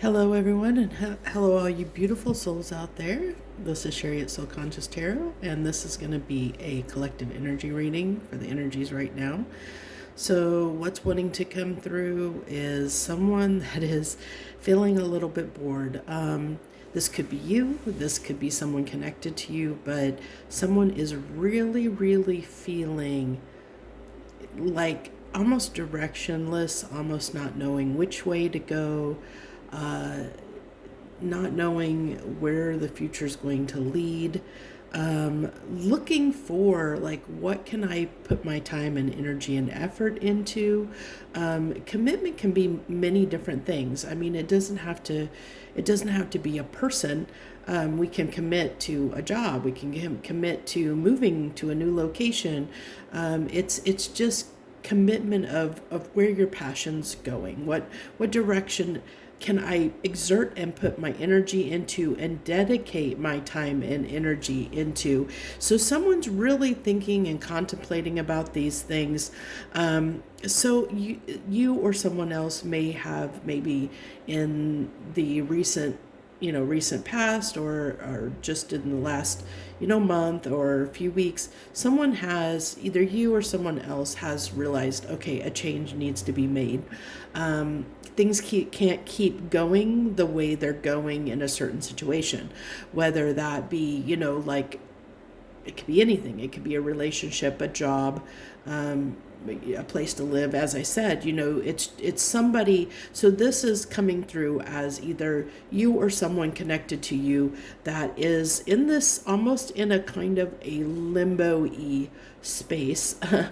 Hello, everyone, and hello, all you beautiful souls out there. This is Sherry at Soul Conscious Tarot, and this is going to be a collective energy reading for the energies right now. So, what's wanting to come through is someone that is feeling a little bit bored. This could be you, this could be someone connected to you, but someone is really, really feeling like almost directionless, almost not knowing which way to go, uh, not knowing where the future is going to lead, looking for like what can I put my time and energy and effort into. Commitment can be many different things. I mean, it doesn't have to be a person. We can commit to a job. We can commit to moving to a new location. It's just commitment of where your passion's going. What direction can I exert and put my energy into and dedicate my time and energy into? So someone's really thinking and contemplating about these things. So you or someone else may have maybe in the recent past, or just in the last month or a few weeks, someone has, either you or someone else has realized, okay, a change needs to be made. Things can't keep going the way they're going in a certain situation, whether that be like, it could be anything. It could be a relationship, a job, a place to live. As I said, it's somebody. So this is coming through as either you or someone connected to you that is in this, almost in a kind of a limbo-y space, a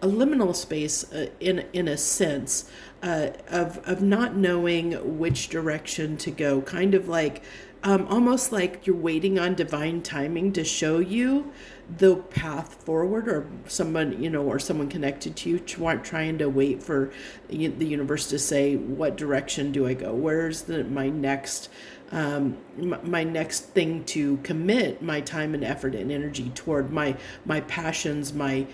liminal space, in a sense, of not knowing which direction to go. Kind of like, almost like you're waiting on divine timing to show you the path forward, or someone connected to you trying to wait for the universe to say, what direction do I go? Where's my next my next thing to commit my time and effort and energy toward, my passions, my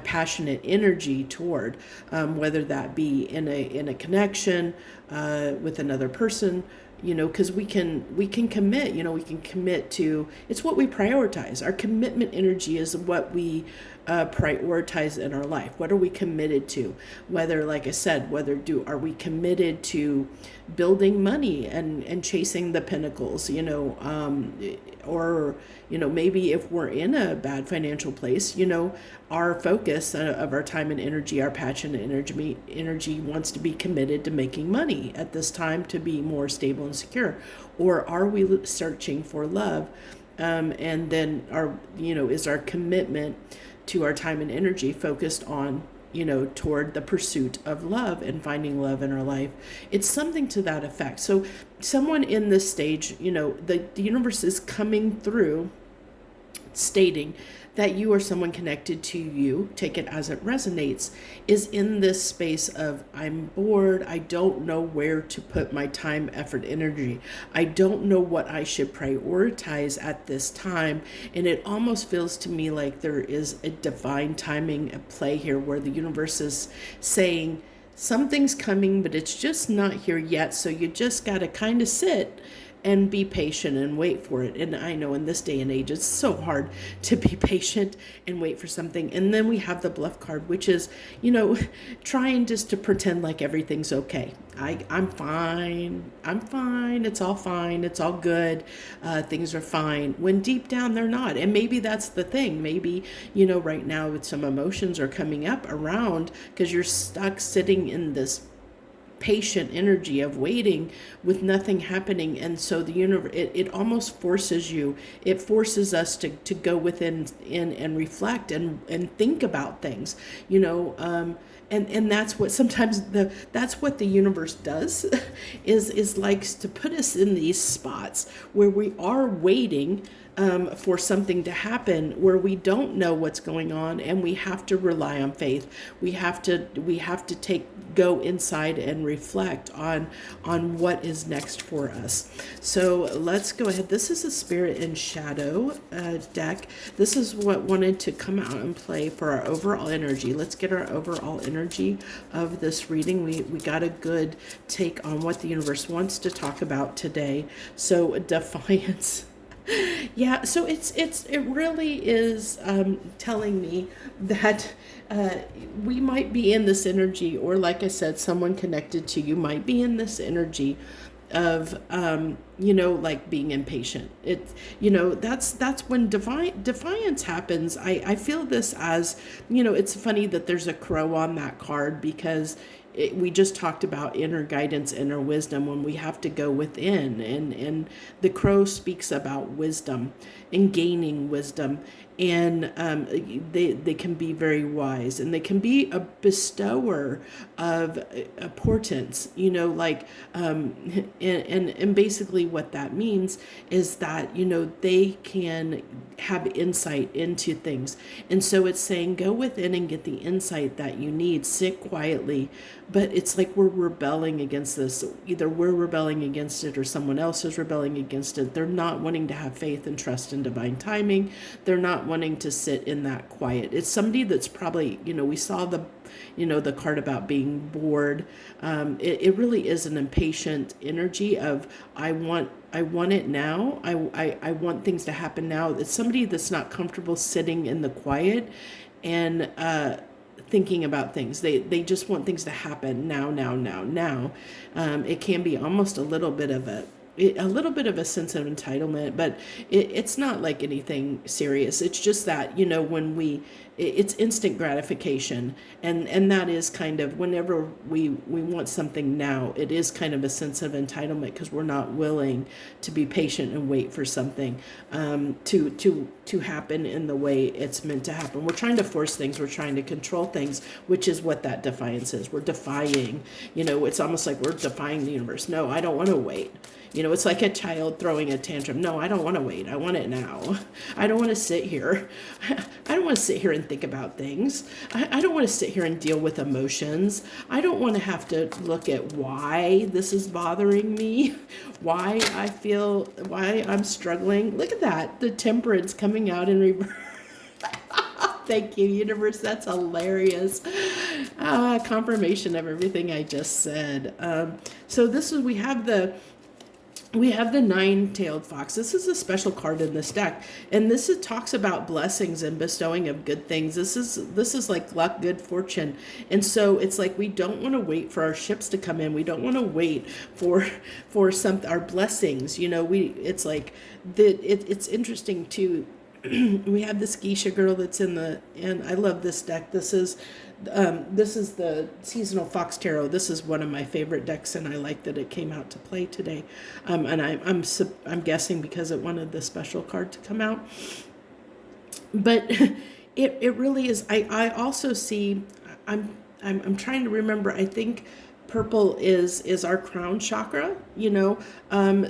passionate energy toward, whether that be in a connection with another person, because we can commit. We can commit to, it's what we prioritize. Our commitment energy is what we prioritize in our life. What are we committed to? Whether, like I said, are we committed to building money and chasing the pinnacles, or maybe if we're in a bad financial place, our focus of our time and energy, our passion and energy wants to be committed to making money at this time to be more stable and secure. Or are we searching for love? And then is our commitment to our time and energy focused on, toward the pursuit of love and finding love in our life? It's something to that effect. So someone in this stage, the universe is coming through stating that you or someone connected to you, take it as it resonates, is in this space of, I'm bored, I don't know where to put my time, effort, energy. I don't know what I should prioritize at this time. And it almost feels to me like there is a divine timing at play here, where the universe is saying, something's coming, but it's just not here yet. So you just got to kind of sit and be patient and wait for it. And I know in this day and age, it's so hard to be patient and wait for something. And then we have the bluff card, which is, trying just to pretend like everything's okay. I'm fine. I'm fine. It's all fine. It's all good. Things are fine. When deep down they're not. And maybe that's the thing. Maybe, right now some emotions are coming up around because you're stuck sitting in this patient energy of waiting with nothing happening. And so the universe, it almost forces us to go within and reflect and think about things, and that's what sometimes that's what the universe does, is likes to put us in these spots where we are waiting for something to happen where we don't know what's going on, and we have to rely on faith. We have to go inside and reflect on what is next for us. So let's go ahead. This is a Spirit and Shadow deck. This is what wanted to come out and play for our overall energy. Let's get our overall energy of this reading. We got a good take on what the universe wants to talk about today. So defiance. Yeah, so it really is telling me that we might be in this energy, or like I said, someone connected to you might be in this energy of like being impatient. That's when defiance happens. I feel this as, it's funny that there's a crow on that card, because we just talked about inner guidance, inner wisdom, when we have to go within, and the crow speaks about wisdom and gaining wisdom, and they can be very wise, and they can be a bestower of portents, and basically what that means is that they can have insight into things. And so it's saying go within and get the insight that you need, sit quietly. But it's like we're rebelling against this. Either we're rebelling against it or someone else is rebelling against it. They're not wanting to have faith and trust in divine timing. They're not wanting to sit in that quiet. It's somebody that's probably, we saw the card about being bored. It really is an impatient energy of I want it now. I want things to happen now. It's somebody that's not comfortable sitting in the quiet and thinking about things. They just want things to happen now. It can be almost a little bit of a sense of entitlement, but it's not like anything serious. It's just that, when it's instant gratification, and that is kind of, whenever we want something now, it is kind of a sense of entitlement, because we're not willing to be patient and wait for something to happen in the way it's meant to happen. We're trying to force things. We're trying to control things, which is what that defiance is. We're defying, it's almost like we're defying the universe. No, I don't want to wait. It's like a child throwing a tantrum. No, I don't want to wait. I want it now. I don't want to sit here. I don't want to sit here and think about things. I don't want to sit here and deal with emotions. I don't want to have to look at why this is bothering me, why I'm struggling. Look at that. The temperance coming out in reverse. Thank you, universe. That's hilarious. Confirmation of everything I just said. So we have the nine-tailed fox. This is a special card in this deck, and talks about blessings and bestowing of good things. This is like luck, good fortune, and so it's like we don't want to wait for our ships to come in. We don't want to wait for our blessings. It's like it's interesting too. We have this geisha girl that's and I love this deck. This is the seasonal fox tarot. This is one of my favorite decks, and I like that it came out to play today. And I'm guessing because it wanted the special card to come out. But it really is. I also see. I'm trying to remember. I think purple is our crown chakra.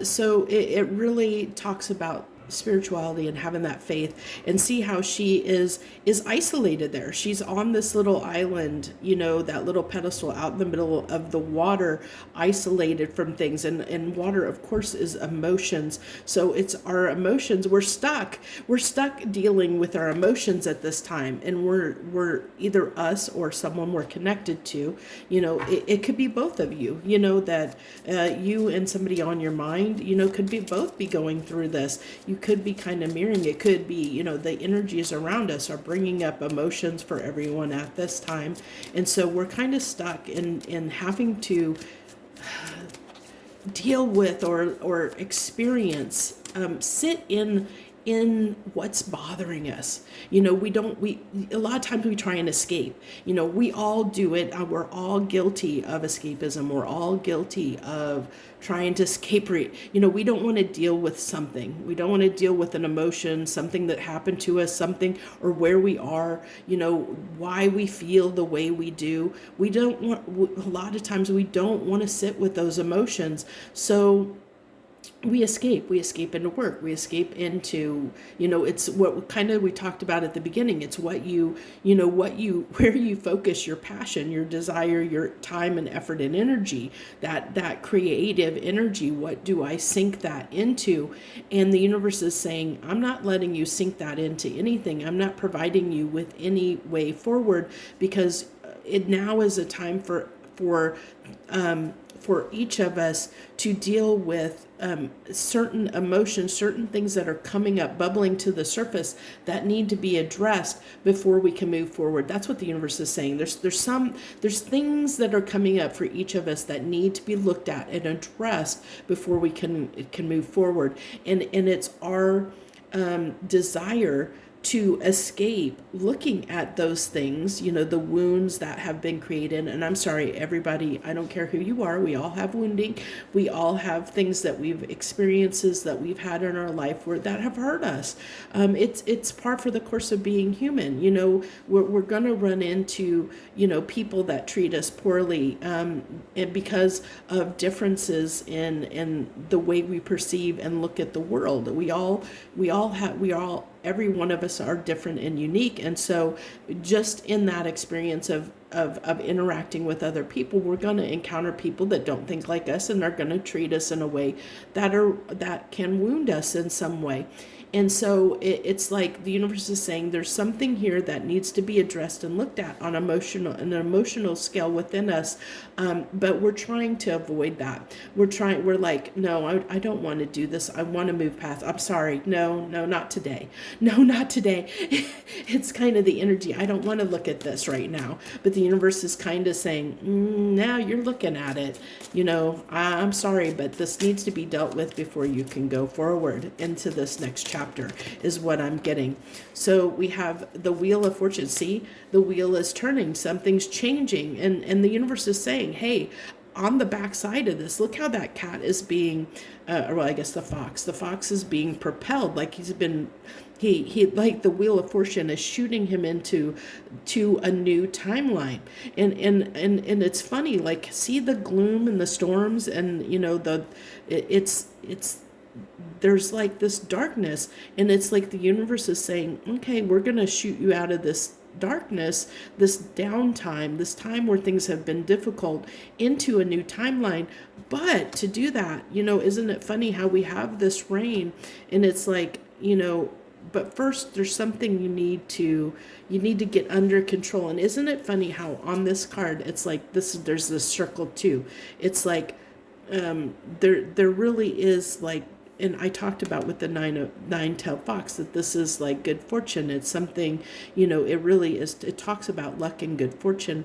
So it really talks about spirituality and having that faith, and see how she is isolated there. She's on this little island, that little pedestal out in the middle of the water, isolated from things, and water of course is emotions. So it's our emotions. We're stuck dealing with our emotions at this time, and we're either us or someone we're connected to. It could be both of you, that you and somebody on your mind, could be both be going through this. You could be kind of mirroring. It could be, the energies around us are bringing up emotions for everyone at this time. And so we're kind of stuck in having to deal with or experience, sit in what's bothering us. We a lot of times we try and escape. We all do it. We're all guilty of escapism. We're all guilty of trying to escape. We don't want to deal with something. We don't want to deal with an emotion, something that happened to us, something, or where we are, why we feel the way we do. We don't want, a lot of times we don't want to sit with those emotions. So we escape into work, we escape into, it's what kind of we talked about at the beginning. It's what what you where you focus your passion, your desire, your time and effort and energy, that creative energy. What do I sink that into? And the universe is saying, I'm not letting you sink that into anything. I'm not providing you with any way forward, because it now is a time for each of us to deal with certain emotions, certain things that are coming up, bubbling to the surface, that need to be addressed before we can move forward. That's what the universe is saying. There's things that are coming up for each of us that need to be looked at and addressed before we can move forward. And it's our desire to escape looking at those things, the wounds that have been created. And I'm sorry, everybody, I don't care who you are. We all have wounding. We all have things that experiences that we've had in our life that have hurt us. It's par for the course of being human. We're going to run into, people that treat us poorly, and because of differences in the way we perceive and look at the world. Every one of us are different and unique. And so just in that experience of interacting with other people, we're going to encounter people that don't think like us and are going to treat us in a way that can wound us in some way. And so it's like the universe is saying there's something here that needs to be addressed and looked at on an emotional scale within us. But we're trying to avoid that. We're like, no, I don't want to do this. I want to move past. I'm sorry. No, not today. No, not today. It's kind of the energy. I don't want to look at this right now. But the universe is kind of saying, now you're looking at it. I'm sorry, but this needs to be dealt with before you can go forward into this next chapter, is what I'm getting. So we have the Wheel of Fortune. See, the wheel is turning, something's changing, and the universe is saying, hey, on the backside of this, look how that cat is being, I guess the fox is being propelled, like he like the Wheel of Fortune is shooting him into a new timeline. And it's funny, like, see the gloom and the storms, and it's there's like this darkness, and it's like the universe is saying, okay, we're going to shoot you out of this darkness, this downtime, this time where things have been difficult, into a new timeline. But to do that, isn't it funny how we have this rain, and it's like, but first there's something you need to get under control. And isn't it funny how on this card it's like there's this circle too. It's like there really is, like, and I talked about with the nine-tailed fox, that this is like good fortune. It's something, it really is. It talks about luck and good fortune.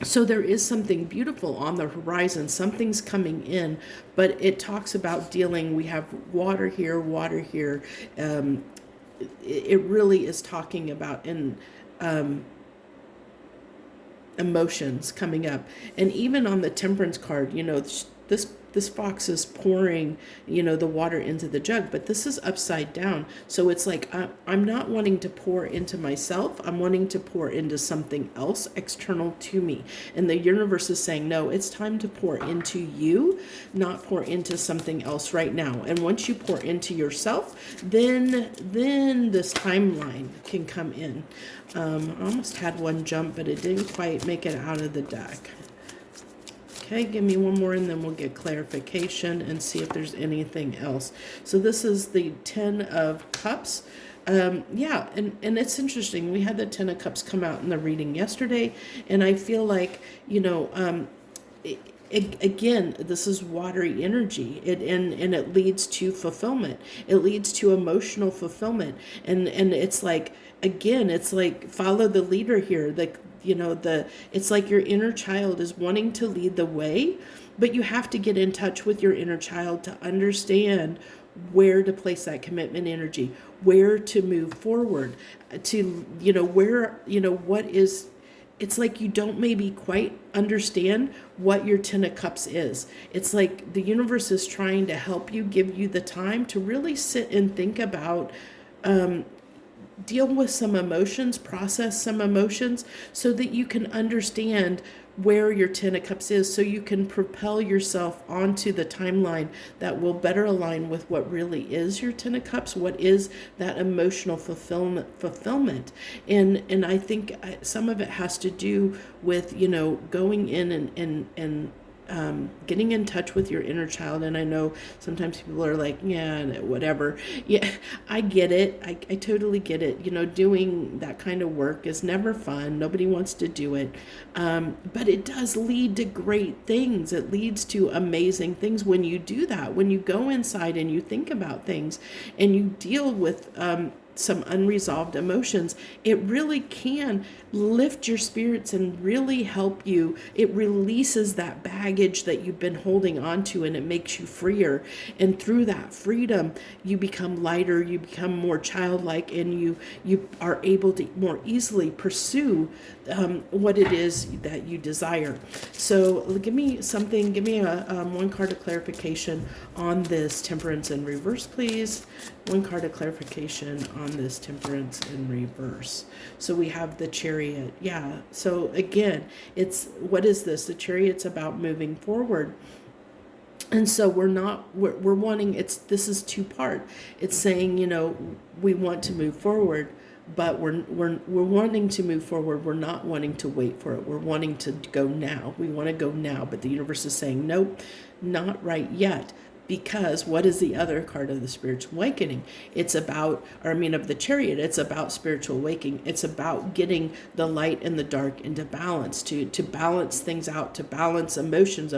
So there is something beautiful on the horizon. Something's coming in, but it talks about dealing. We have water here, water here. It really is talking about emotions coming up. And even on the Temperance card, this fox is pouring, the water into the jug, but this is upside down. So it's like, I'm not wanting to pour into myself. I'm wanting to pour into something else external to me. And the universe is saying, no, it's time to pour into you, not pour into something else right now. And once you pour into yourself, then this timeline can come in. I almost had one jump, but it didn't quite make it out of the deck. Okay, give me one more and then we'll get clarification and see if there's anything else. So this is the 10 of Cups. And it's interesting. We had the 10 of Cups come out in the reading yesterday, and I feel like, again, this is watery energy, and it leads to fulfillment. It leads to emotional fulfillment, and it's like, again, it's like, follow the leader here. It's like your inner child is wanting to lead the way, but you have to get in touch with your inner child to understand where to place that commitment energy, where to move forward, to, what is. It's like you don't maybe quite understand what your 10 of Cups is. It's like the universe is trying to help you, give you the time to really sit and think about, deal with some emotions, process some emotions, so that you can understand where your Ten of Cups is, so you can propel yourself onto the timeline that will better align with what really is your Ten of Cups, what is that emotional fulfillment. And I think some of it has to do with, going in and getting in touch with your inner child. And I know sometimes people are like, yeah, whatever. Yeah, I get it. I totally get it. Doing that kind of work is never fun. Nobody wants to do it. But it does lead to great things. It leads to amazing things when you do that, when you go inside and you think about things and you deal with some unresolved emotions. It really can lift your spirits and really help you. It releases that baggage that you've been holding on to, and it makes you freer. And through that freedom, you become lighter, you become more childlike, and you are able to more easily pursue what it is that you desire. So give me a one card of clarification on this Temperance in reverse, please. One card of clarification on this Temperance in reverse. So we have the Chariot. Yeah. So again, what is this? The Chariot's about moving forward. And so we're wanting, this is two-part. It's saying, we want to move forward, but we're wanting to move forward. We're not wanting to wait for it. We're wanting to go now. We want to go now, but the universe is saying, nope, not right yet. Because what is the other card of the spiritual awakening? It's about, of the Chariot, it's about spiritual awakening. It's about getting the light and the dark into balance, to balance things out, to balance emotions,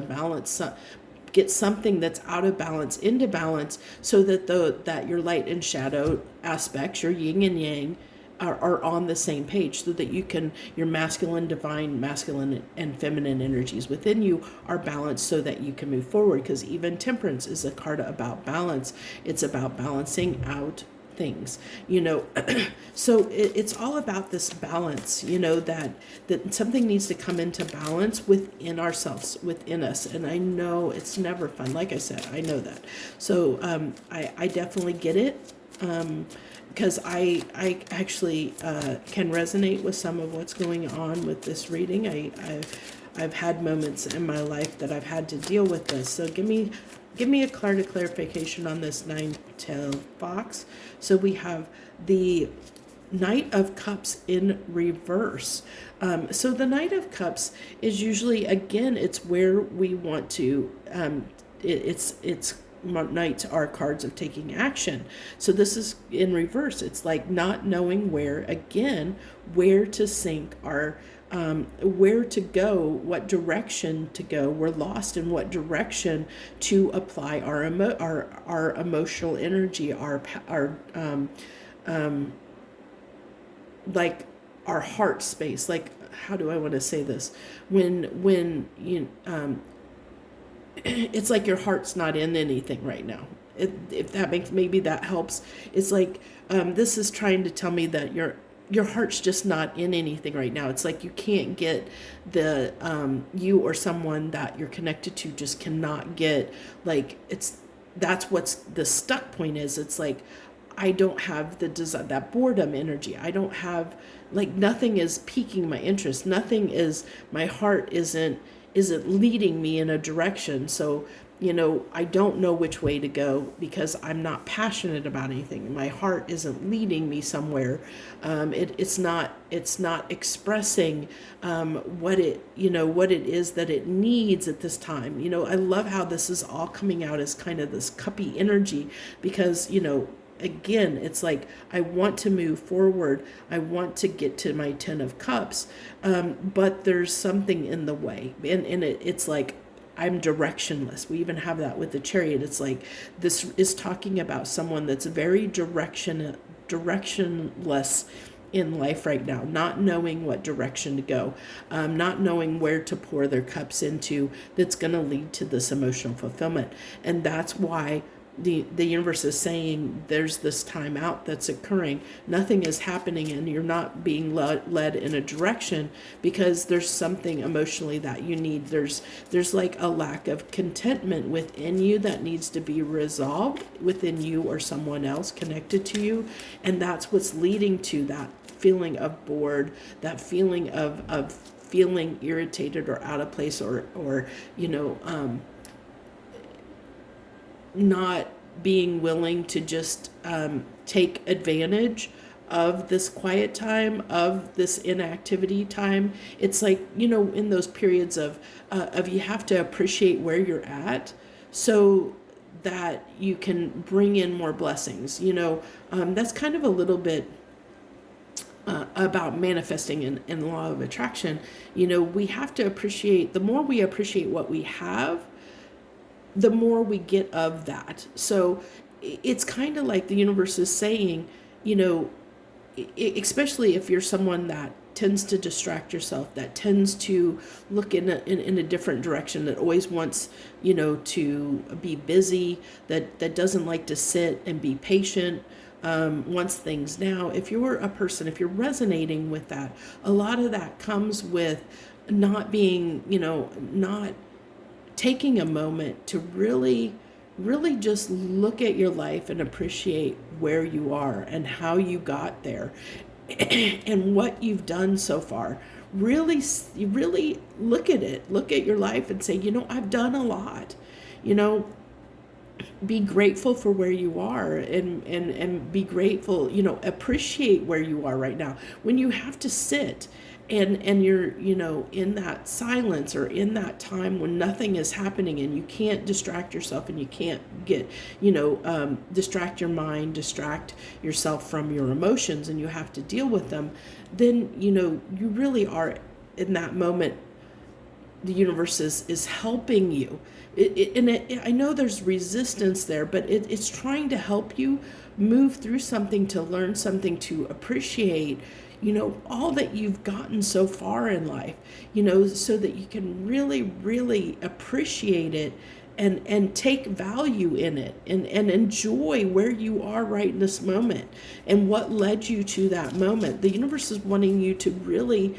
get something that's out of balance into balance, so that that your light and shadow aspects, your yin and yang, are on the same page, so that your masculine, divine, masculine and feminine energies within you are balanced, so that you can move forward. Because even Temperance is a card about balance. It's about balancing out things, so it's all about this balance, that something needs to come into balance within ourselves, within us. And I know it's never fun. Like I said, I know that. So I definitely get it. Because I actually can resonate with some of what's going on with this reading. I've had moments in my life that I've had to deal with this. So give me a card of clarification on this 9-tailed fox. So we have the Knight of Cups in reverse. So the Knight of Cups is usually, again, it's where we want to, it's Knights are cards of taking action. So this is in reverse. It's like not knowing where to sink our, where to go, what direction to go. We're lost in what direction to apply our emotional energy, like our heart space. Like, how do I want to say this? When you it's like your heart's not in anything right now. If that maybe that helps. It's like this is trying to tell me that your heart's just not in anything right now. It's like you can't get the you or someone that you're connected to just cannot get, like, that's what's the stuck point is. It's like, I don't have the desire, that boredom energy. I don't have, like, nothing is piquing my interest. My heart isn't leading me in a direction. So, I don't know which way to go because I'm not passionate about anything. My heart isn't leading me somewhere. It's not expressing what it is that it needs at this time. I love how this is all coming out as kind of this cuppy energy, because, again, it's like, I want to move forward. I want to get to my 10 of Cups, but there's something in the way. And it's like, I'm directionless. We even have that with the Chariot. It's like, this is talking about someone that's very directionless in life right now, not knowing what direction to go, not knowing where to pour their cups into, that's going to lead to this emotional fulfillment. And that's why the universe is saying there's this time out that's occurring. Nothing is happening and you're not being led in a direction because there's something emotionally that you need. There's like a lack of contentment within you that needs to be resolved within you or someone else connected to you. And that's what's leading to that feeling of bored, that feeling of feeling irritated or out of place, or not being willing to just take advantage of this quiet time, of this inactivity time. It's like, in those periods of you have to appreciate where you're at so that you can bring in more blessings. That's kind of a little bit about manifesting in the law of attraction. We have to appreciate, the more we appreciate what we have, the more we get of that. So it's kind of like the universe is saying, especially if you're someone that tends to distract yourself, that tends to look in a different direction, that always wants, to be busy, that doesn't like to sit and be patient, wants things now. If you're a person, if you're resonating with that, a lot of that comes with not being, not taking a moment to really just look at your life and appreciate where you are and how you got there and what you've done so far. Really look at it, look at your life and say, I've done a lot. Be grateful for where you are, and be grateful, appreciate where you are right now. When you have to sit and you're, in that silence or in that time when nothing is happening and you can't distract yourself and you can't get, distract your mind, distract yourself from your emotions, and you have to deal with them, then, you really are in that moment. The universe is helping you. I know there's resistance there, but it's trying to help you move through something, to learn something, to appreciate, all that you've gotten so far in life, so that you can really appreciate it and take value in it, and enjoy where you are right in this moment and what led you to that moment. The universe is wanting you to really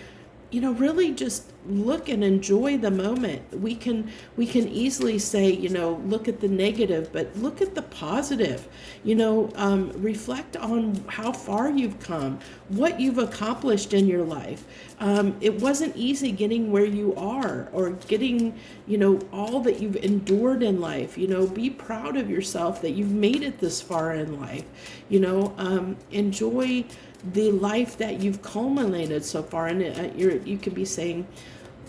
just look and enjoy the moment. We can easily say, look at the negative, but look at the positive. Reflect on how far you've come, what you've accomplished in your life. It wasn't easy getting where you are, or getting, all that you've endured in life. Be proud of yourself that you've made it this far in life. Enjoy the life that you've culminated so far. And you could be saying,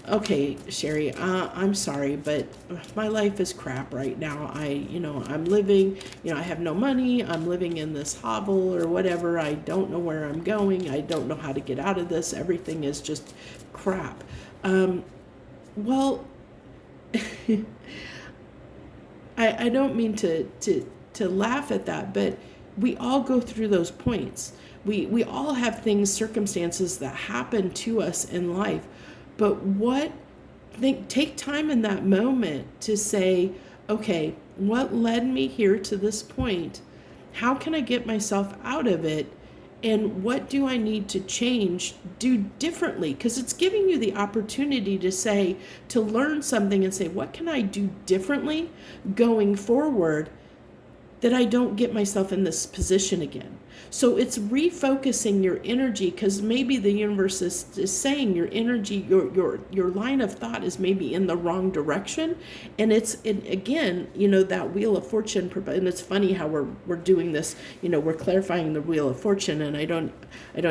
okay, Sherry, I'm sorry, but my life is crap right now. I'm living, I have no money. I'm living in this hovel or whatever. I don't know where I'm going. I don't know how to get out of this. Everything is just crap. Well, I don't mean to laugh at that, but we all go through those points. We all have things, circumstances that happen to us in life. But take time in that moment to say, okay, what led me here to this point? How can I get myself out of it? And what do I need to change, do differently? Because it's giving you the opportunity to learn something and say, what can I do differently going forward that I don't get myself in this position again? So it's refocusing your energy, because maybe the universe is saying your energy, your line of thought is maybe in the wrong direction. And again, that Wheel of Fortune, and it's funny how we're doing this, we're clarifying the Wheel of Fortune, and I don't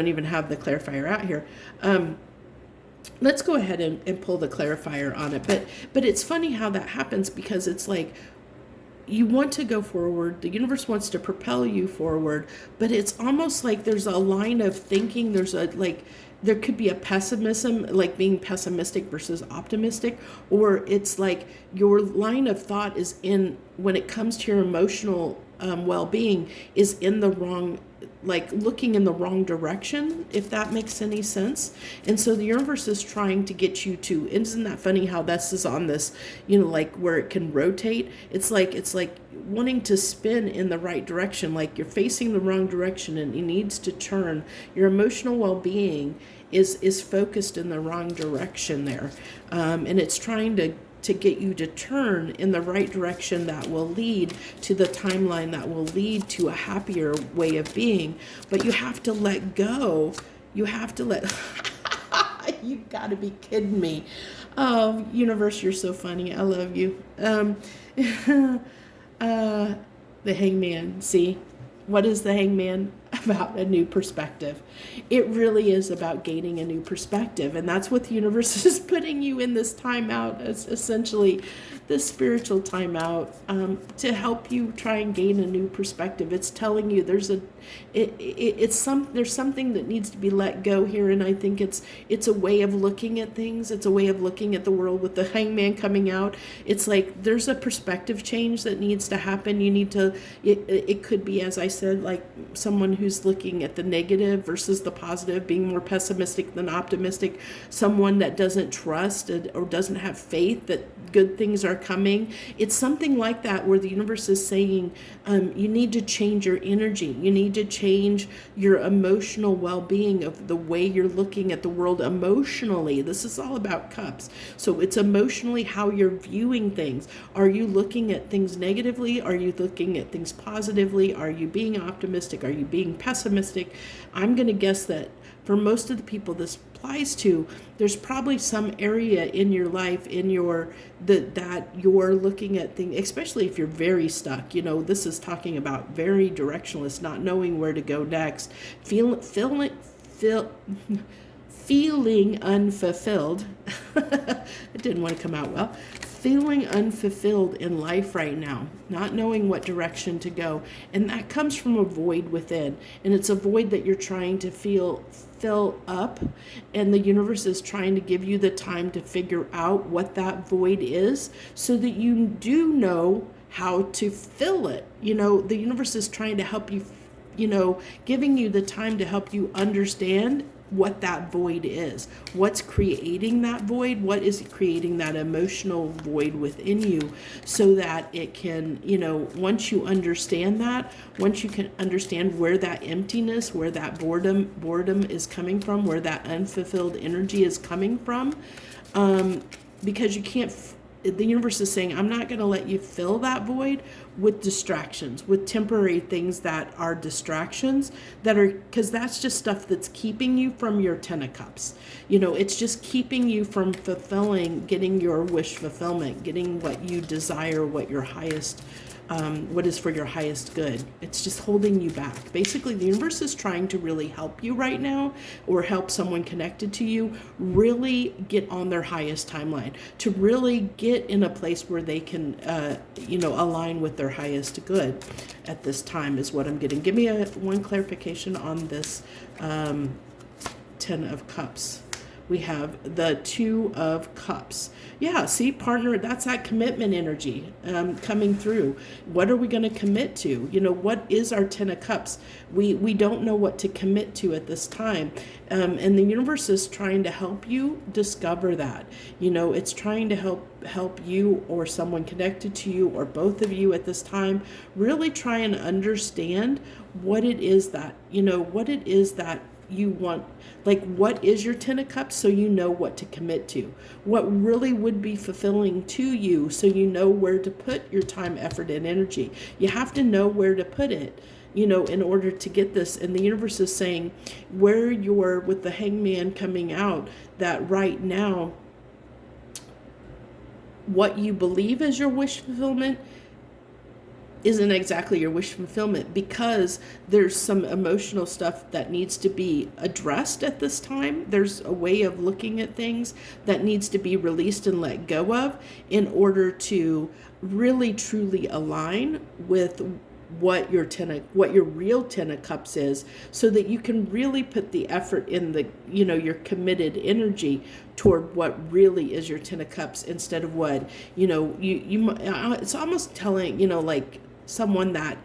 even have the clarifier out here. Let's go ahead and pull the clarifier on it. But it's funny how that happens, because it's like, you want to go forward, the universe wants to propel you forward, but it's almost like there's a line of thinking, there could be a pessimism, like being pessimistic versus optimistic, or it's like your line of thought is when it comes to your emotional well-being, is in the wrong, like looking in the wrong direction, if that makes any sense. And so the universe is trying to get you to, isn't that funny how this is on this, like where it can rotate? It's like wanting to spin in the right direction, like you're facing the wrong direction and it needs to turn. Your emotional well-being is focused in the wrong direction there. And it's trying to get you to turn in the right direction that will lead to the timeline that will lead to a happier way of being. But you have to let go. You have to let You've got to be kidding me. Oh, universe, you're so funny. I love you. The hangman. See, what is the hangman? About a new perspective. It really is about gaining a new perspective, and that's what the universe is putting you in this timeout. It's essentially this spiritual timeout, to help you try and gain a new perspective. It's telling you there's something that needs to be let go here, and I think it's a way of looking at things. It's a way of looking at the world with the hangman coming out. It's like there's a perspective change that needs to happen. You need to. It could be, as I said, like someone who's looking at the negative versus the positive, being more pessimistic than optimistic, someone that doesn't trust or doesn't have faith that good things are coming. It's something like that, where the universe is saying, you need to change your energy. You need to change your emotional well-being of the way you're looking at the world emotionally. This is all about cups. So it's emotionally how you're viewing things. Are you looking at things negatively? Are you looking at things positively? Are you being optimistic? Are you being pessimistic? I'm going to guess that for most of the people this applies to, there's probably some area in your life, that you're looking at things, especially if you're very stuck. This is talking about very directionless, not knowing where to go next, feeling unfulfilled. It didn't want to come out well. Feeling unfulfilled in life right now, not knowing what direction to go. And that comes from a void within. And it's a void that you're trying to fill up. And the universe is trying to give you the time to figure out what that void is, so that you do know how to fill it. The universe is trying to help you, giving you the time to help you understand what that void is, what's creating that void, what is creating that emotional void within you, so that it can, once you understand that, once you can understand where that emptiness, where that boredom is coming from, where that unfulfilled energy is coming from, because you can't. The universe is saying, I'm not going to let you fill that void with distractions, with temporary things that are distractions, because that's just stuff that's keeping you from your 10 of cups. It's just keeping you from getting your wish fulfillment, getting what you desire, what is for your highest good. It's just holding you back. Basically, the universe is trying to really help you right now, or help someone connected to you really get on their highest timeline, to really get in a place where they can, align with their highest good at this time, is what I'm getting. Give me one clarification on this 10 of cups. We have the 2 of cups. Yeah, see, partner, that's that commitment energy coming through. What are we going to commit to? What is our 10 of cups? We don't know what to commit to at this time. And the universe is trying to help you discover that. It's trying to help you, or someone connected to you, or both of you at this time, really try and understand what it is that you want. Like, what is your 10 of cups, so you know what to commit to, what really would be fulfilling to you, so you know where to put your time, effort, and energy. You have to know where to put it, in order to get this. And the universe is saying, where you're with the hangman coming out, that right now what you believe is your wish fulfillment isn't exactly your wish fulfillment, because there's some emotional stuff that needs to be addressed at this time. There's a way of looking at things that needs to be released and let go of, in order to really truly align with what your real 10 of cups is, so that you can really put the effort in your committed energy toward what really is your 10 of cups, instead of what it's almost telling, like someone that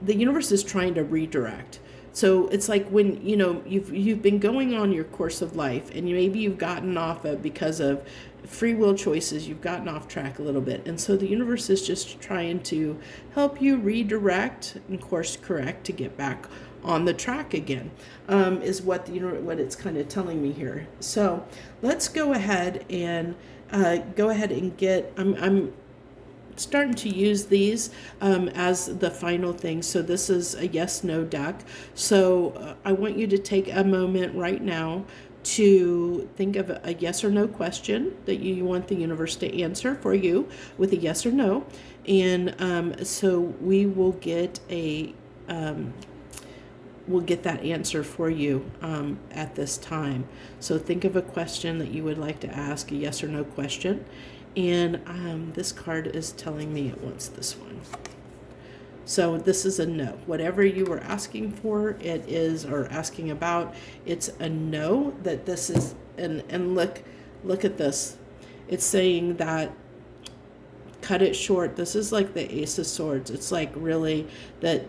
the universe is trying to redirect. So it's like when you've been going on your course of life, and maybe you've gotten off of, because of free will choices, you've gotten off track a little bit, and so the universe is just trying to help you redirect and course correct to get back on the track again, is what what it's kind of telling me here. So let's go ahead and get. I'm starting to use these as the final thing. So this is a yes/no deck. So I want you to take a moment right now to think of a yes or no question that you want the universe to answer for you with a yes or no. And so we will get we'll get that answer for you at this time. So think of a question that you would like to ask, a yes or no question. And this card is telling me it wants this one. So this is a no. Whatever you were asking for, it is, or asking about, it's a no. That this is, and look at this. It's saying that cut it short. This is like the Ace of Swords. It's like really that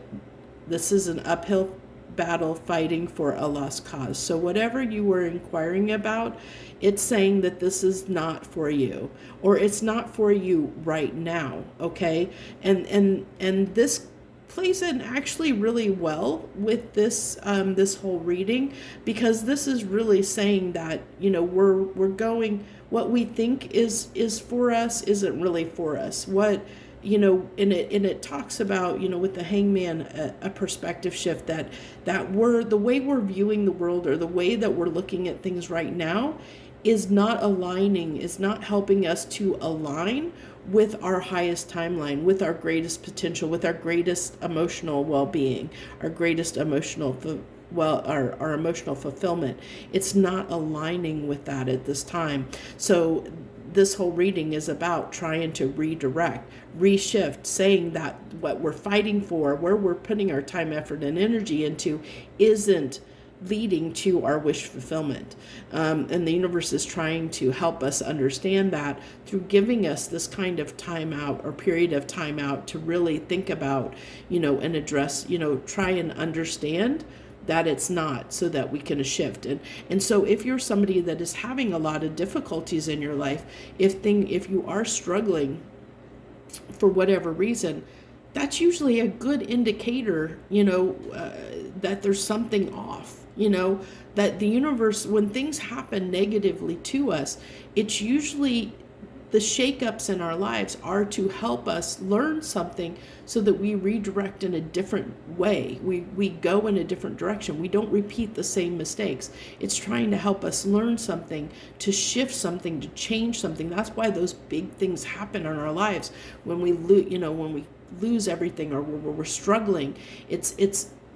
this is an uphill battle fighting for a lost cause. So whatever you were inquiring about, it's saying that this is not for you, or it's not for you right now. Okay. And this plays in actually really well with this this whole reading, because this is really saying that, you know, we're going, what we think is for us isn't really for us. What, you know, and it talks about, you know, with the Hangman, a perspective shift, that we're, the way we're viewing the world, or the way that we're looking at things right now, is not aligning, is not helping us to align with our highest timeline, with our greatest potential, with our greatest emotional well-being, our greatest emotional our emotional fulfillment. It's not aligning with that at this time. So this whole reading is about trying to redirect, reshift, saying that what we're fighting for, where we're putting our time, effort, and energy into, isn't leading to our wish fulfillment. And the universe is trying to help us understand that through giving us this kind of time out, or period of time out, to really think about, you know, and address, you know, try and understand that it's not, so that we can shift. And so if you're somebody that is having a lot of difficulties in your life, if you are struggling for whatever reason, that's usually a good indicator, you know, that there's something off, you know, that the universe, when things happen negatively to us, it's usually the shakeups in our lives are to help us learn something, so that we redirect in a different way. We go in a different direction. We don't repeat the same mistakes. It's trying to help us learn something, to shift something, to change something. That's why those big things happen in our lives. When we lose everything, or we're struggling,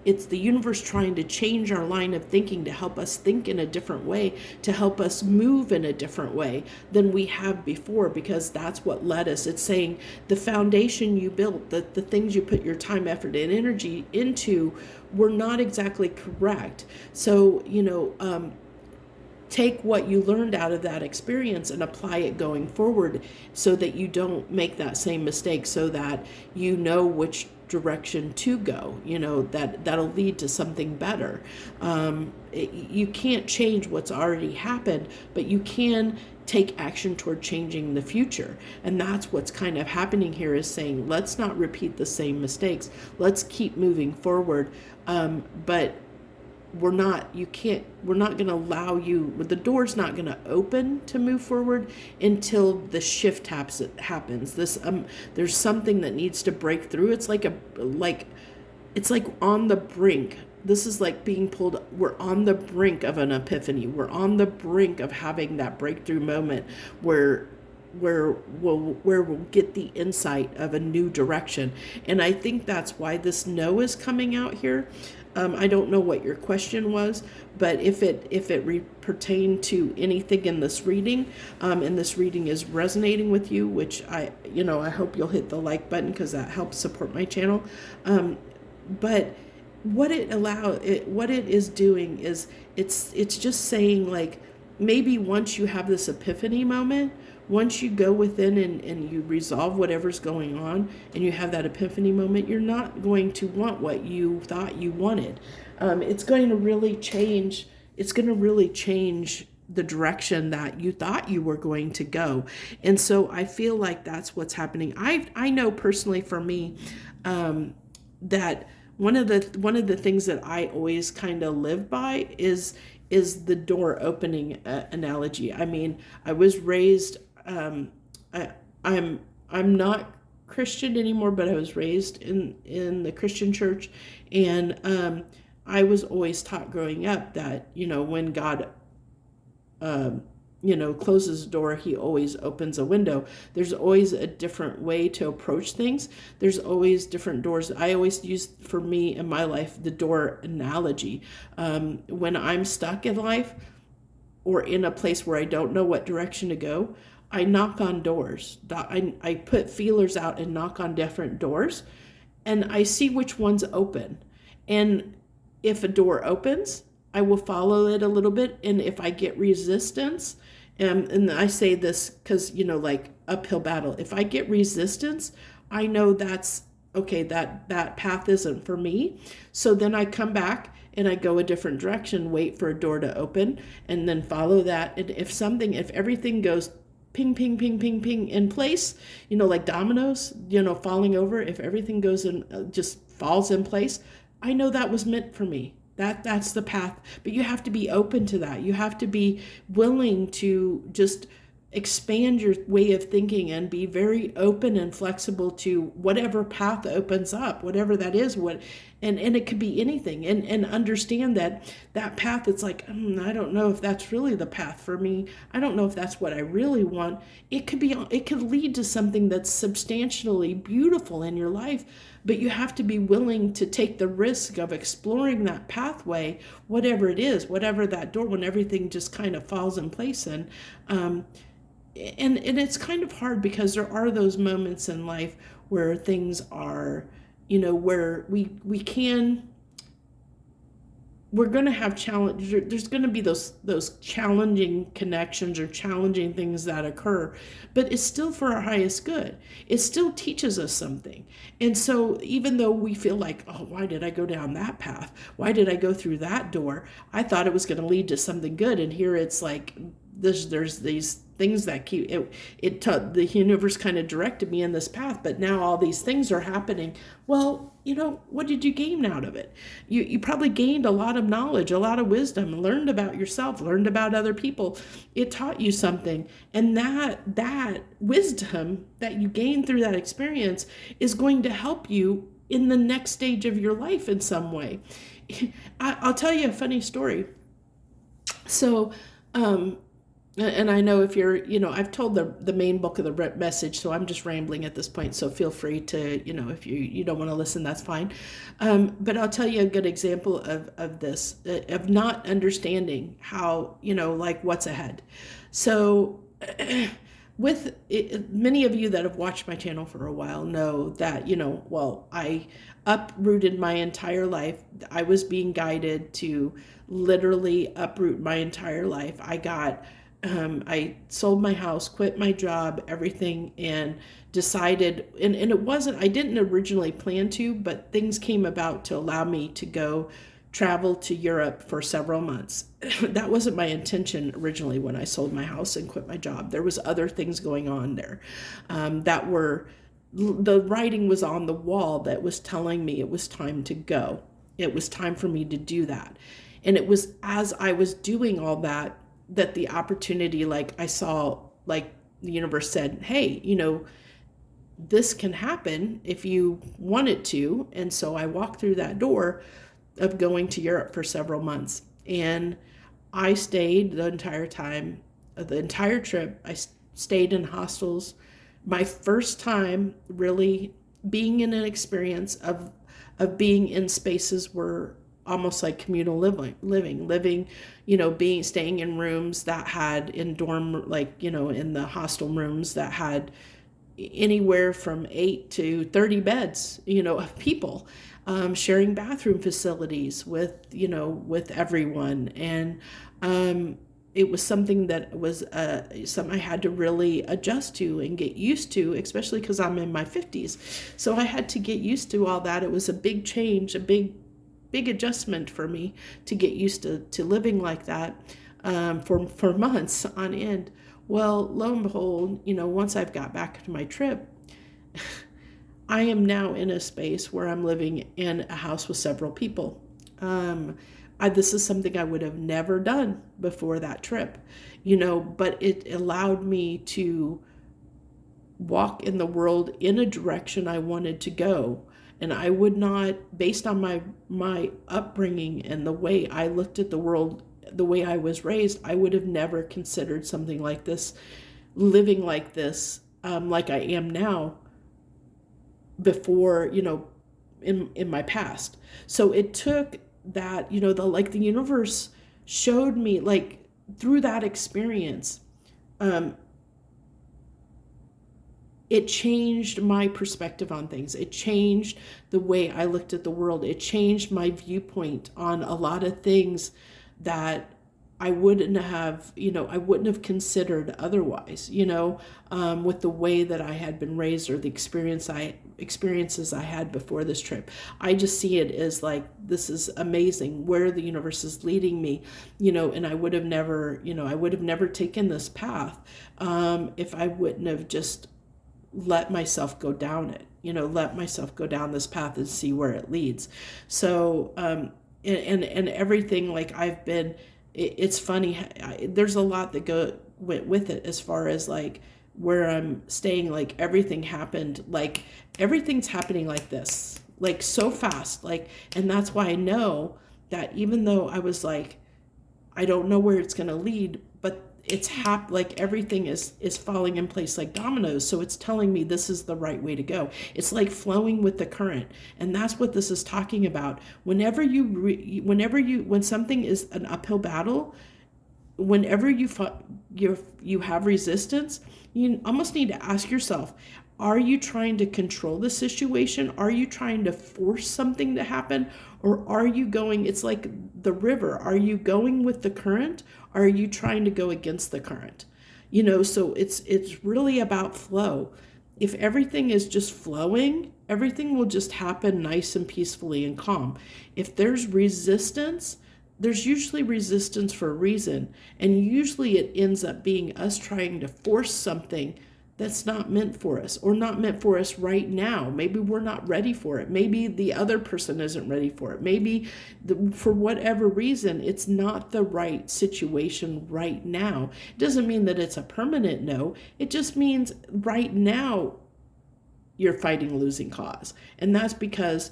it's the universe trying to change our line of thinking, to help us think in a different way, to help us move in a different way than we have before, because that's what led us. It's saying the foundation you built, the things you put your time, effort, and energy into, were not exactly correct. So, you know, take what you learned out of that experience and apply it going forward, so that you don't make that same mistake, so that you know which direction to go, you know, that'll lead to something better. You can't change what's already happened, but you can take action toward changing the future. And that's what's kind of happening here, is saying, let's not repeat the same mistakes. Let's keep moving forward. But we're not going to allow you, the door's not going to open to move forward until the shift happens. There's something that needs to break through. It's like it's like on the brink. This is like being pulled. We're on the brink of an epiphany. We're on the brink of having that breakthrough moment where we'll get the insight of a new direction. And I think that's why this no is coming out here. I don't know what your question was, but if it pertained to anything in this reading, and this reading is resonating with you, which I hope you'll hit the like button, because that helps support my channel. But what it is doing is it's just saying, like, maybe once you have this epiphany moment, once you go within and you resolve whatever's going on, and you have that epiphany moment, you're not going to want what you thought you wanted. It's going to really change the direction that you thought you were going to go. And so I feel like that's what's happening. I know personally for me, that one of the things that I always kind of live by is the door opening analogy. I mean, I was raised, I'm not Christian anymore, but I was raised in the Christian church, and I was always taught growing up that, you know, when God closes a door, he always opens a window. There's always a different way to approach things. There's always different doors. I always use, for me in my life, the door analogy. When I'm stuck in life or in a place where I don't know what direction to go, I knock on doors. I put feelers out and knock on different doors, and I see which ones open. And if a door opens, I will follow it a little bit. And if I get resistance, and I say this because, like uphill battle, if I get resistance, I know that's okay, that path isn't for me. So then I come back and I go a different direction, wait for a door to open, and then follow that. And if everything goes ping, ping, ping, ping, ping in place, like dominoes, falling over, if everything goes in, just falls in place, I know that was meant for me. That's the path. But you have to be open to that. You have to be willing to just expand your way of thinking and be very open and flexible to whatever path opens up, whatever that is, and it could be anything, and understand that path. It's like, I don't know if that's really the path for me. I don't know if that's what I really want. It could lead to something that's substantially beautiful in your life, but you have to be willing to take the risk of exploring that pathway, whatever it is, whatever that door, when everything just kind of falls in place. And it's kind of hard because there are those moments in life where things are, where we're going to have challenge. There's going to be those challenging connections or challenging things that occur, but it's still for our highest good. It still teaches us something. And so even though we feel like, oh, why did I go down that path? Why did I go through that door? I thought it was going to lead to something good. And here it's like, there's these things that keep the universe kind of directed me in this path, but now all these things are happening. Well, what did you gain out of it? You probably gained a lot of knowledge, a lot of wisdom, learned about yourself, learned about other people. It taught you something, and that wisdom that you gained through that experience is going to help you in the next stage of your life in some way. I'll tell you a funny story. So and I know if you're, I've told the main book of the message, so I'm just rambling at this point. So feel free to, if you don't want to listen, that's fine. But I'll tell you a good example of this, of not understanding how, like what's ahead. So with it, many of you that have watched my channel for a while know that, I uprooted my entire life. I was being guided to literally uproot my entire life. I sold my house, quit my job, everything, and decided, and it wasn't, I didn't originally plan to, but things came about to allow me to go travel to Europe for several months. That wasn't my intention originally when I sold my house and quit my job. There was other things going on there the writing was on the wall that was telling me it was time to go. It was time for me to do that. And it was as I was doing all that the opportunity, like I saw, like the universe said, hey, this can happen if you want it to. And so I walked through that door of going to Europe for several months. And I stayed the entire time, the entire trip. I stayed in hostels. My first time really being in an experience of being in spaces where almost like communal living, staying in rooms that had in in the hostel rooms that had anywhere from 8 to 30 beds, of people, sharing bathroom facilities with everyone. And it was something that was something I had to really adjust to and get used to, especially because I'm in my 50s. So I had to get used to all that. It was a big change, a big adjustment for me to get used to living like that for months on end. Well, lo and behold, once I've got back to my trip, I am now in a space where I'm living in a house with several people. This is something I would have never done before that trip, but it allowed me to walk in the world in a direction I wanted to go. And I would not, based on my upbringing and the way I looked at the world the way I was raised, I would have never considered something like this, living like this, like I am now, before, in my past. So it took that, the universe showed me, like, through that experience, um, it changed my perspective on things. It changed the way I looked at the world. It changed my viewpoint on a lot of things that I wouldn't have considered otherwise, with the way that I had been raised, or the experiences I had before this trip. I just see it as like, this is amazing where the universe is leading me, and I would have never taken this path, if I wouldn't have just let myself go down it, let myself go down this path and see where it leads. So, and everything, like, it's funny. There's a lot that went with it, as far as like where I'm staying. Like, everything's happening like this, like so fast, like, and that's why I know that even though I was like, I don't know where it's going to lead, but like everything is falling in place like dominoes. So it's telling me this is the right way to go. It's like flowing with the current. And that's what this is talking about. When something is an uphill battle, whenever you have resistance, you almost need to ask yourself, are you trying to control the situation? Are you trying to force something to happen? Or are you going, it's like the river, are you going with the current? Or are you trying to go against the current? So it's really about flow. If everything is just flowing, everything will just happen nice and peacefully and calm. If there's resistance, there's usually resistance for a reason. And usually it ends up being us trying to force something that's not meant for us, or not meant for us right now. Maybe we're not ready for it. Maybe the other person isn't ready for it. Maybe for whatever reason, it's not the right situation right now. It doesn't mean that it's a permanent no. It just means right now you're fighting a losing cause. And that's because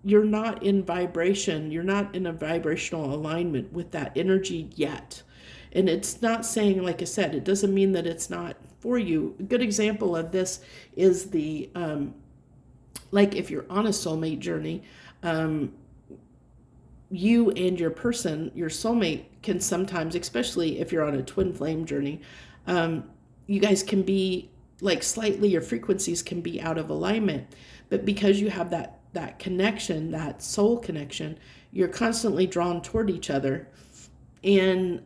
you're not in vibration. You're not in a vibrational alignment with that energy yet. And it's not saying, like I said, it doesn't mean that it's not for you. A good example of this is like if you're on a soulmate journey, you and your soulmate can sometimes, especially if you're on a twin flame journey, you guys can be like slightly, your frequencies can be out of alignment. But because you have that connection, that soul connection, you're constantly drawn toward each other. And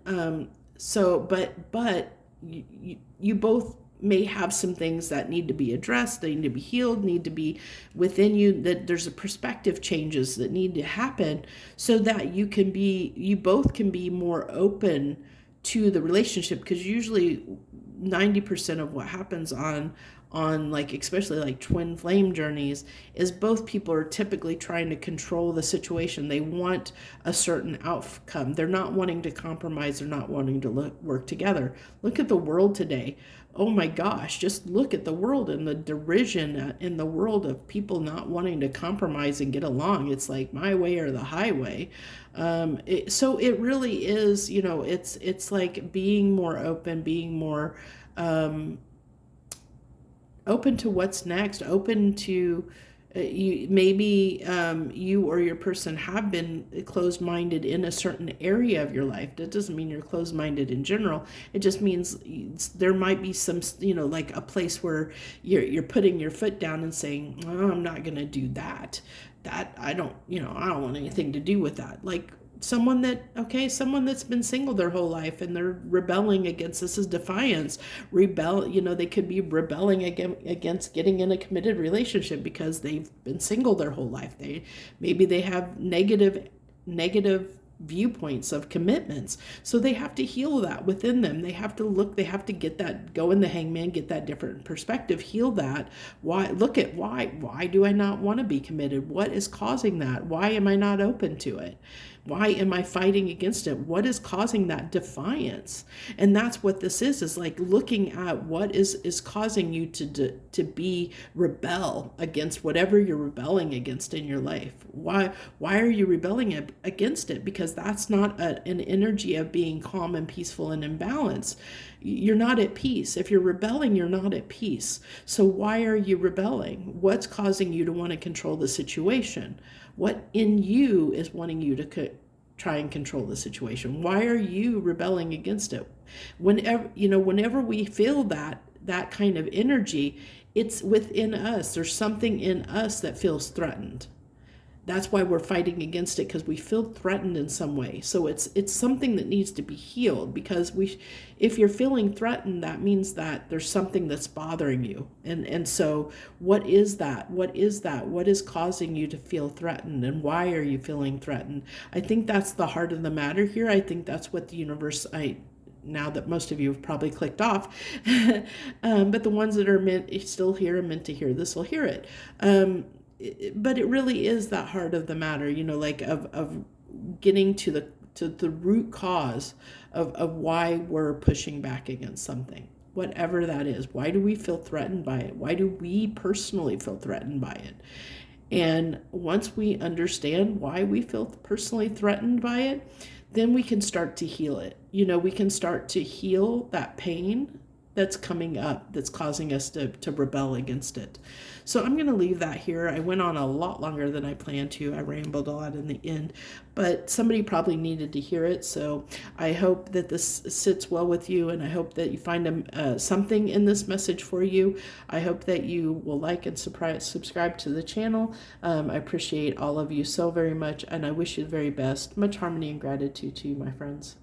but you both may have some things that need to be addressed, they need to be healed, need to be within you, that there's a perspective changes that need to happen, so that you both can be more open to the relationship. Because usually 90% of what happens on like, especially like twin flame journeys, is both people are typically trying to control the situation. They want a certain outcome. They're not wanting to compromise. They're not wanting to work together. Look at the world today. Oh my gosh, just look at the world and the derision in the world of people not wanting to compromise and get along. It's like my way or the highway. So it really is, it's like being more open, being more open to what's next, open to you or your person have been closed-minded in a certain area of your life. That doesn't mean you're closed-minded in general. It just means there might be some, like a place where you're putting your foot down and saying, oh, I'm not going to do that. I don't want anything to do with that. Like someone that's been single their whole life and they're rebelling against, this is defiance, they could be rebelling against getting in a committed relationship because they've been single their whole life. Maybe they have negative viewpoints of commitments, so they have to heal that within them. They have to get that, go in the hangman, get that different perspective, heal that. Why do I not want to be committed? What is causing that? Why am I not open to it? Why am I fighting against it? What is causing that defiance? And that's what this is like looking at what is causing you to be rebel against whatever you're rebelling against in your life. Why are you rebelling against it? Because that's not an energy of being calm and peaceful and in balance. You're not at peace. If you're rebelling, you're not at peace. So why are you rebelling? What's causing you to want to control the situation? What in you is wanting you to try and control the situation? Why are you rebelling against it? Whenever we feel that kind of energy, it's within us. There's something in us that feels threatened. That's why we're fighting against it, because we feel threatened in some way. So it's something that needs to be healed, because if you're feeling threatened, that means that there's something that's bothering you. And so what is that? What is that? What is causing you to feel threatened, and why are you feeling threatened? I think that's the heart of the matter here. I think that's what the universe, now that most of you have probably clicked off, but the ones that are still here and meant to hear this will hear it. But it really is that heart of the matter, like of getting to the root cause of why we're pushing back against something, whatever that is. Why do we feel threatened by it? Why do we personally feel threatened by it? And once we understand why we feel personally threatened by it, then we can start to heal it. We can start to heal that pain that's coming up, that's causing us to rebel against it. So I'm going to leave that here. I went on a lot longer than I planned to. I rambled a lot in the end, but somebody probably needed to hear it. So I hope that this sits well with you, and I hope that you find something in this message for you. I hope that you will like and subscribe to the channel. I appreciate all of you so very much, and I wish you the very best. Much harmony and gratitude to you, my friends.